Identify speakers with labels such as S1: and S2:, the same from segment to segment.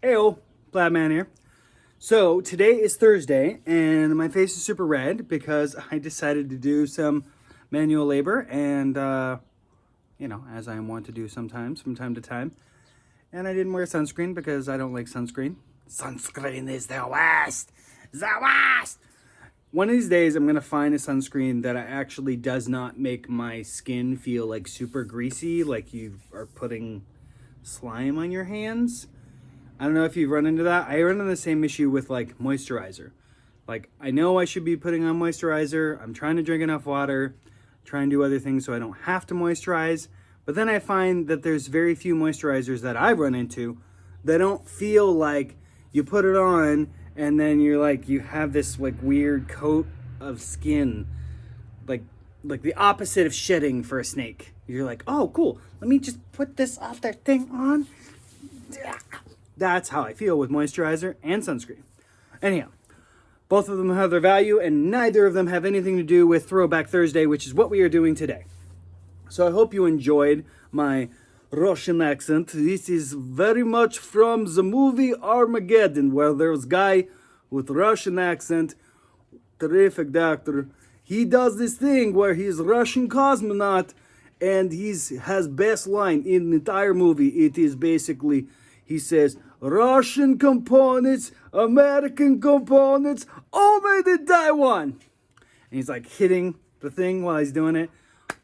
S1: Heyo, Bladman here. So today is Thursday and my face is super red because I decided to do some manual labor and, as I want to do sometimes from time to time. And I didn't wear sunscreen because I don't like sunscreen. Sunscreen is the worst! The worst! One of these days I'm going to find a sunscreen that actually does not make my skin feel like super greasy, like you are putting slime on your hands. I don't know if you've run into that. I run into the same issue with like moisturizer. Like I know I should be putting on moisturizer. I'm trying to drink enough water, trying to do other things so I don't have to moisturize. But then I find that there's very few moisturizers that I've run into that don't feel like you put it on and then you're like, you have this like weird coat of skin, like the opposite of shedding for a snake. You're like, oh, cool. Let me just put this other thing on. That's how I feel with moisturizer and sunscreen. Anyhow, both of them have their value and neither of them have anything to do with Throwback Thursday, which is what we are doing today. So I hope you enjoyed my Russian accent. This is very much from the movie Armageddon, where there's a guy with Russian accent, terrific doctor. He does this thing where he's a Russian cosmonaut and has best line in the entire movie. It is basically, he says, Russian components, American components, all made in Taiwan. And he's like hitting the thing while he's doing it.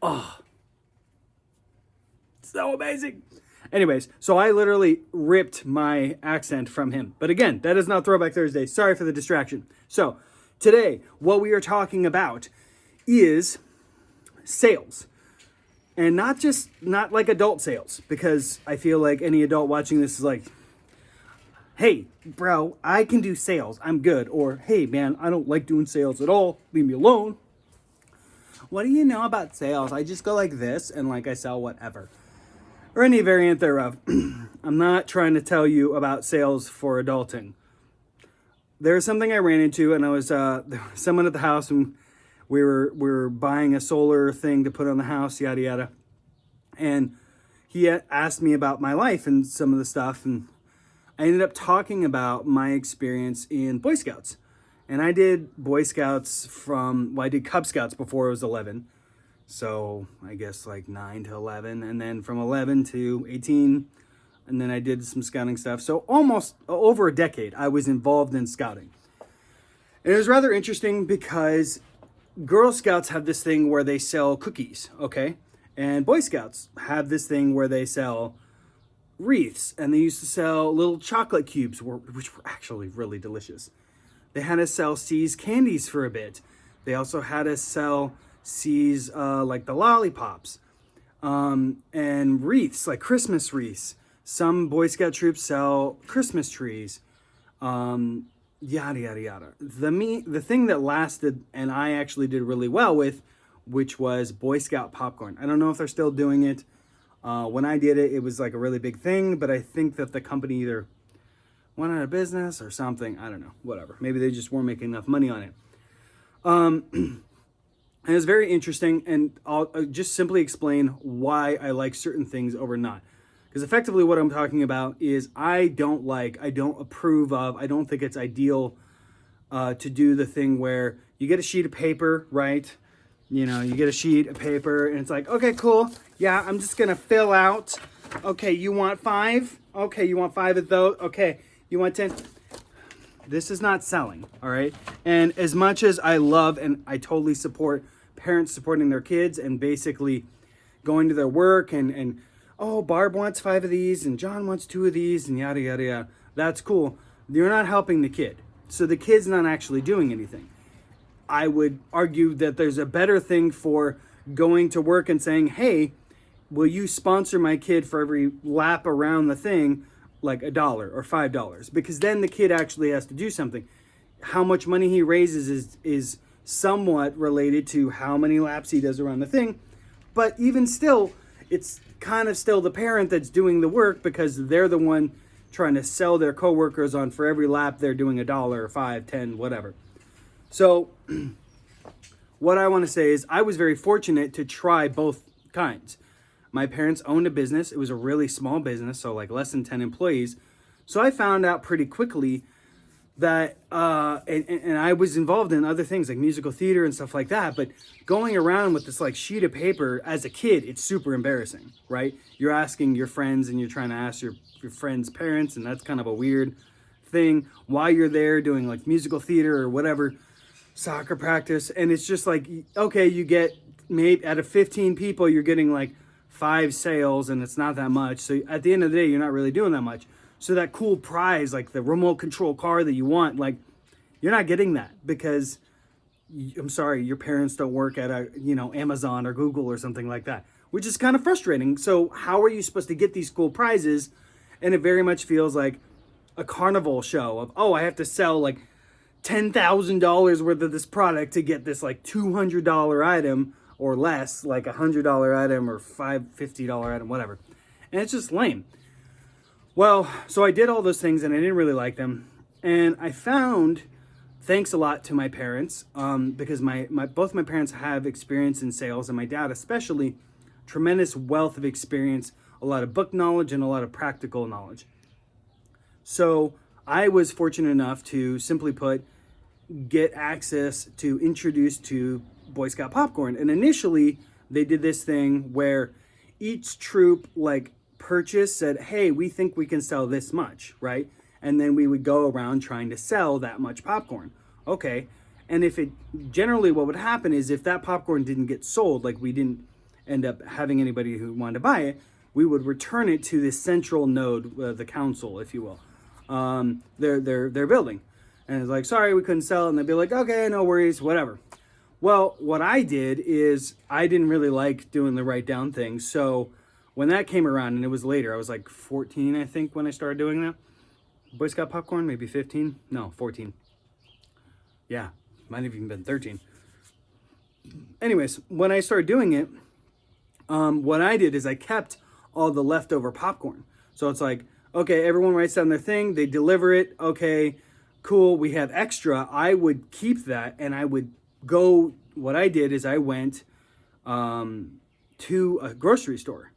S1: Oh, so amazing. Anyways, so I literally ripped my accent from him. But again, that is not Throwback Thursday. Sorry for the distraction. So today, what we are talking about is sales. And not like adult sales, because I feel like any adult watching this is like, hey, bro, I can do sales. I'm good. Or, hey, man, I don't like doing sales at all. Leave me alone. What do you know about sales? I just go like this and like I sell whatever. Or any variant thereof. I'm not trying to tell you about sales for adulting. There's something I ran into and I was, there was someone at the house and we were buying a solar thing to put on the house, yada, yada. And he asked me about my life and some of the stuff. And I ended up talking about my experience in Boy Scouts. And I did Boy Scouts I did Cub Scouts before I was 11. So I guess like 9 to 11. And then from 11 to 18. And then I did some scouting stuff. So almost over a decade I was involved in scouting. And it was rather interesting because Girl Scouts have this thing where they sell cookies, okay? And Boy Scouts have this thing where they sell wreaths. And they used to sell little chocolate cubes, which were actually really delicious. They had us sell See's candies for a bit. They also had us sell See's, like the lollipops. And wreaths, like Christmas wreaths. Some Boy Scout troops sell Christmas trees. Yada, yada, yada. The thing that lasted and I actually did really well with, which was Boy Scout popcorn. I don't know if they're still doing it. When I did it, it was like a really big thing, but I think that the company either went out of business or something. I don't know, whatever. Maybe they just weren't making enough money on it. And it was very interesting, and I'll just simply explain why I like certain things over not. Because effectively what I'm talking about is I don't approve of, I don't think it's ideal to do the thing where you get a sheet of paper, right? You get a sheet of paper and it's like, okay, cool. Yeah, I'm just going to fill out. Okay, you want 5? Okay, you want 5 of those? Okay, you want 10? This is not selling, all right? And as much as I love and I totally support parents supporting their kids and basically going to their work and oh, Barb wants 5 of these and John wants 2 of these and yada, yada, yada. That's cool. You're not helping the kid. So the kid's not actually doing anything. I would argue that there's a better thing for going to work and saying, hey, will you sponsor my kid for every lap around the thing, like $1 or $5? Because then the kid actually has to do something. How much money he raises is somewhat related to how many laps he does around the thing. But even still, it's kind of still the parent that's doing the work because they're the one trying to sell their coworkers on for every lap they're doing $1 or 5, 10, whatever. So what I want to say is I was very fortunate to try both kinds. My parents owned a business. It was a really small business, so like less than 10 employees. So I found out pretty quickly that and I was involved in other things like musical theater and stuff like that, but going around with this like sheet of paper as a kid, it's super embarrassing, right? You're asking your friends and you're trying to ask your friends' parents, and that's kind of a weird thing while you're there doing like musical theater or whatever, soccer practice. And it's just like, okay, you get maybe out of 15 people you're getting like 5 sales, and it's not that much. So at the end of the day, you're not really doing that much. So that cool prize, like the remote control car that you want, like you're not getting that because I'm sorry, your parents don't work at Amazon or Google or something like that, which is kind of frustrating. So how are you supposed to get these cool prizes? And it very much feels like a carnival show of, oh, I have to sell like $10,000 worth of this product to get this like $200 item or less, like $100 item or $50 item, whatever. And it's just lame. Well, so I did all those things and I didn't really like them. And I found, thanks a lot to my parents, because both my parents have experience in sales, and my dad especially, tremendous wealth of experience, a lot of book knowledge and a lot of practical knowledge. So I was fortunate enough to, simply put, get access to introduce to Boy Scout popcorn. And initially they did this thing where each troop like purchase said, hey, we think we can sell this much, right? And then we would go around trying to sell that much popcorn. Okay. And if it generally, what would happen is if that popcorn didn't get sold, like we didn't end up having anybody who wanted to buy it, we would return it to this central node, the council, if you will, their building. And it's like, sorry, we couldn't sell it. And they'd be like, okay, no worries, whatever. Well, what I did is I didn't really like doing the write down thing. So when that came around, and it was later, I was like 14, I think, when I started doing that. Boy Scout popcorn, maybe 15? No, 14. Yeah, might have even been 13. Anyways, when I started doing it, what I did is I kept all the leftover popcorn. So it's like, okay, everyone writes down their thing, they deliver it, okay, cool, we have extra. I would keep that, and I would go, what I did is I went to a grocery store.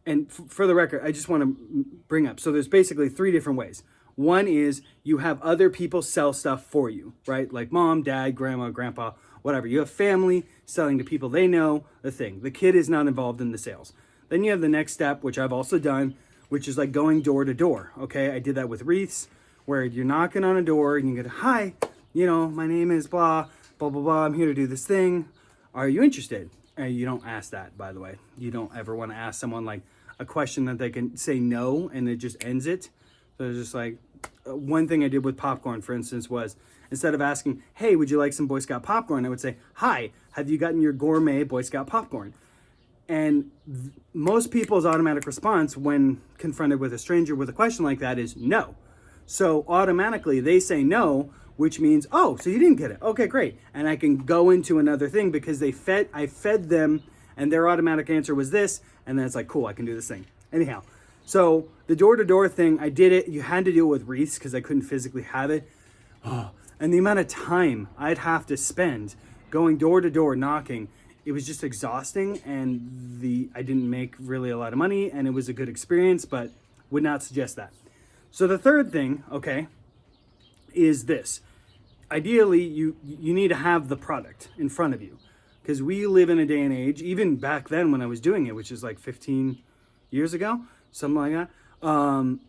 S1: And for the record, I just want to bring up, so there's basically 3 different ways. One is you have other people sell stuff for you, right? Like mom, dad, grandma, grandpa, whatever. You have family selling to people they know, the thing. The kid is not involved in the sales. Then you have the next step, which I've also done, which is like going door to door, okay? I did that with wreaths, where you're knocking on a door and you go, hi, my name is blah, blah, blah, blah. I'm here to do this thing. Are you interested? You don't ask that, by the way. You don't ever want to ask someone like a question that they can say no and it just ends it. So it's just like, one thing I did with popcorn, for instance, was instead of asking, hey, would you like some Boy Scout popcorn? I would say, hi, have you gotten your gourmet Boy Scout popcorn? And most people's automatic response when confronted with a stranger with a question like that is no. So automatically they say no, which means, oh, so you didn't get it. Okay, great. And I can go into another thing because I fed them and their automatic answer was this. And then it's like, cool, I can do this thing. Anyhow, so the door-to-door thing, I did it. You had to do it with wreaths because I couldn't physically have it. Oh, and the amount of time I'd have to spend going door to door knocking, it was just exhausting, and I didn't make really a lot of money, and it was a good experience, but would not suggest that. So the third thing, okay, is this. Ideally, you need to have the product in front of you, because we live in a day and age, even back then when I was doing it, which is like 15 years ago, something like that,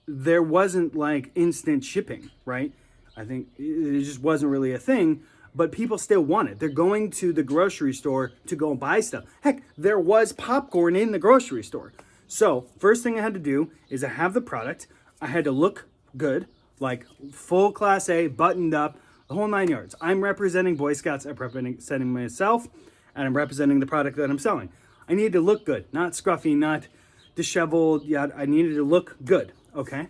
S1: there wasn't like instant shipping, right? I think it just wasn't really a thing, but people still want it. They're going to the grocery store to go buy stuff. Heck, there was popcorn in the grocery store. So first thing I had to do is I have the product. I had to look good, like full Class A, buttoned up, the whole 9 yards. I'm representing Boy Scouts, I'm representing myself, and I'm representing the product that I'm selling. I needed to look good, not scruffy, not disheveled. Yeah, I needed to look good, okay?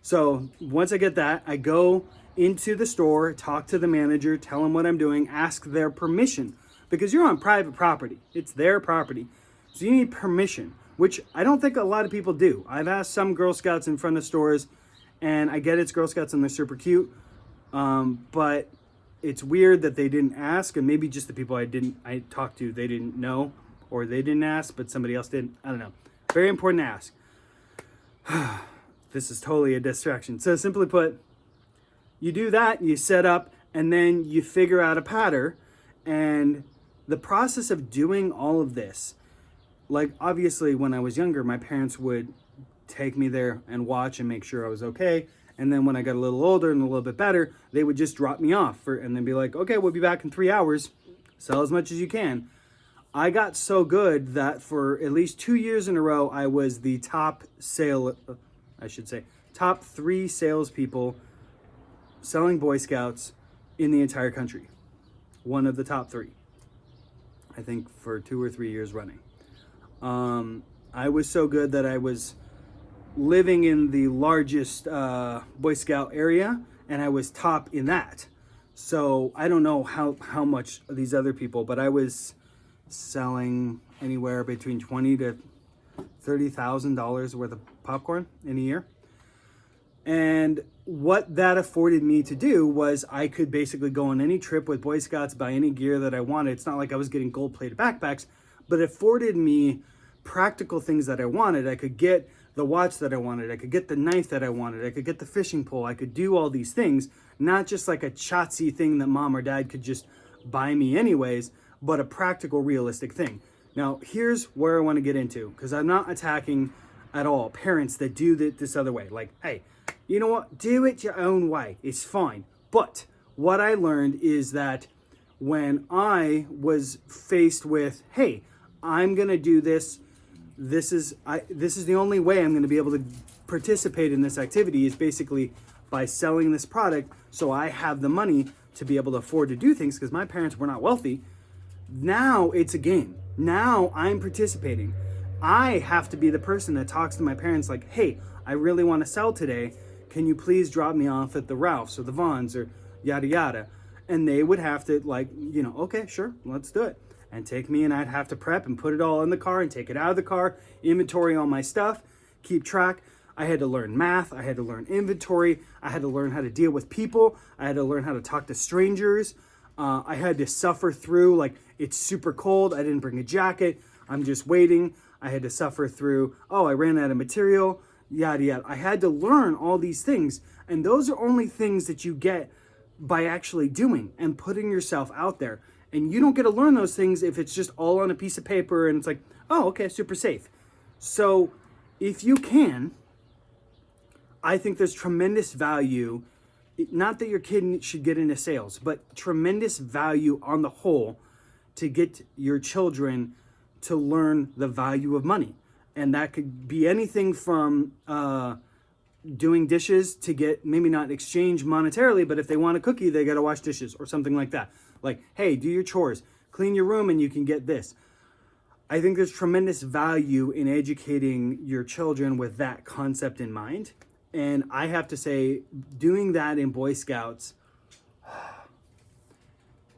S1: So once I get that, I go into the store, talk to the manager, tell them what I'm doing, ask their permission, because you're on private property. It's their property. So you need permission, which I don't think a lot of people do. I've asked some Girl Scouts in front of stores, and I get it's Girl Scouts and they're super cute, but it's weird that they didn't ask, and maybe just the people I talked to, they didn't know, or they didn't ask, but somebody else did. I don't know. Very important to ask. this is totally a distraction. So simply put, you do that, you set up, and then you figure out a pattern. And the process of doing all of this, like obviously when I was younger, my parents would take me there and watch and make sure I was okay. And then when I got a little older and a little bit better, they would just drop me off and then be like, okay, we'll be back in 3 hours. Sell as much as you can. I got so good that for at least 2 years in a row, I was the top top 3 salespeople selling Boy Scouts in the entire country. One of the top 3, I think, for 2 or 3 years running. I was so good that I was living in the largest Boy Scout area, and I was top in that. So I don't know how much these other people, but I was selling anywhere between $20,000 to $30,000 worth of popcorn in a year. And what that afforded me to do was I could basically go on any trip with Boy Scouts, buy any gear that I wanted. It's not like I was getting gold-plated backpacks, but it afforded me practical things that I wanted. I could get the watch that I wanted. I could get the knife that I wanted. I could get the fishing pole. I could do all these things, not just like a chotsy thing that mom or dad could just buy me anyways, but a practical, realistic thing. Now, here's where I want to get into, because I'm not attacking at all parents that do this other way. Like, hey, you know what? Do it your own way. It's fine. But what I learned is that when I was faced with, hey, I'm going to do this, this is the only way I'm going to be able to participate in this activity is basically by selling this product, so I have the money to be able to afford to do things because my parents were not wealthy. Now it's a game. Now I'm participating. I have to be the person that talks to my parents like, hey, I really want to sell today. Can you please drop me off at the Ralphs or the Vons or yada yada? And they would have to okay, sure, let's do it. And take me, and I'd have to prep and put it all in the car and take it out of the car, inventory all my stuff, keep track. I had to learn math. I had to learn inventory. I had to learn how to deal with people. I had to learn how to talk to strangers. I had to suffer through, like, it's super cold. I didn't bring a jacket. I'm just waiting. I had to suffer through, I ran out of material, yada, yada. I had to learn all these things. And those are only things that you get by actually doing and putting yourself out there. And you don't get to learn those things if it's just all on a piece of paper and it's like, oh, okay, super safe. So if you can, I think there's tremendous value, not that your kid should get into sales, but tremendous value on the whole to get your children to learn the value of money. And that could be anything from doing dishes to get, maybe not exchange monetarily, but if they want a cookie, they got to wash dishes or something like that. Like, hey, do your chores, clean your room, and you can get this. I think there's tremendous value in educating your children with that concept in mind. And I have to say, doing that in Boy Scouts,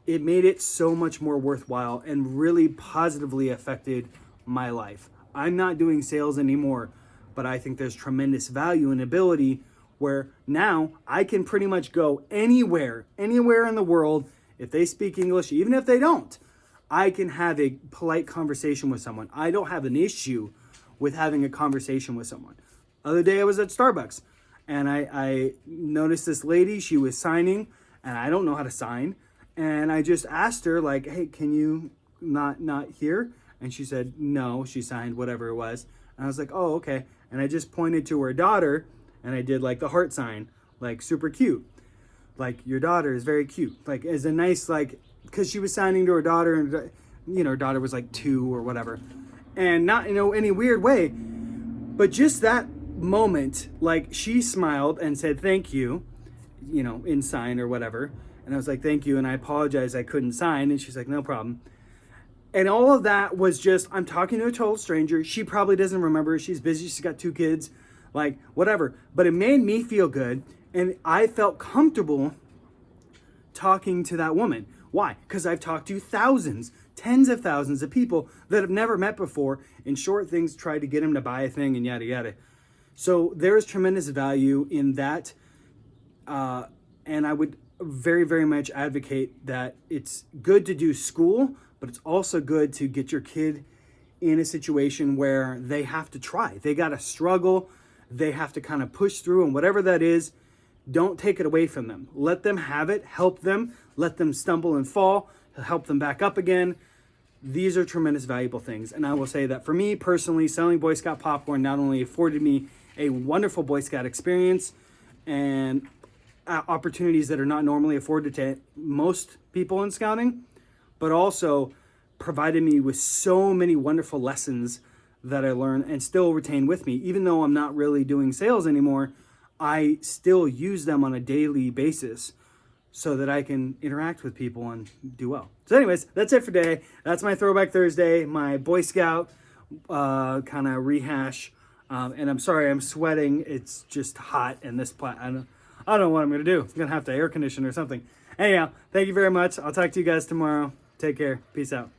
S1: it made it so much more worthwhile and really positively affected my life. I'm not doing sales anymore, but I think there's tremendous value and ability where now I can pretty much go anywhere in the world. If they speak English, even if they don't, I can have a polite conversation with someone. I don't have an issue with having a conversation with someone. Other day I was at Starbucks and I noticed this lady, she was signing and I don't know how to sign. And I just asked her like, hey, can you not here? And she said, no, she signed whatever it was. And I was like, oh, okay. And I just pointed to her daughter and I did like the heart sign, like super cute. Like, your daughter is very cute. Like, as a nice, like, because she was signing to her daughter and, her daughter was like 2 or whatever. And not in any weird way, but just that moment, like, she smiled and said, thank you, in sign or whatever. And I was like, thank you. And I apologize, I couldn't sign. And she's like, no problem. And all of that was just, I'm talking to a total stranger. She probably doesn't remember. She's busy. She's got 2 kids, like, whatever. But it made me feel good. And I felt comfortable talking to that woman. Why? Because I've talked to thousands, tens of thousands of people that have never met before in short things, tried to get them to buy a thing and yada, yada. So there is tremendous value in that. And I would very, very much advocate that it's good to do school, but it's also good to get your kid in a situation where they have to try. They got to struggle. they have to kind of push through, and whatever that is, don't take it away from them. Let them have it, help them, let them stumble and fall, help them back up again. These are tremendous, valuable things. And I will say that for me personally, selling Boy Scout popcorn not only afforded me a wonderful Boy Scout experience and opportunities that are not normally afforded to most people in scouting, but also provided me with so many wonderful lessons that I learned and still retain with me. Even though I'm not really doing sales anymore, I still use them on a daily basis so that I can interact with people and do well. So anyways, that's it for today. That's my Throwback Thursday, my Boy Scout kind of rehash. And I'm sorry, I'm sweating. It's just hot in this I don't know what I'm going to do. I'm going to have to air condition or something. Anyhow, thank you very much. I'll talk to you guys tomorrow. Take care. Peace out.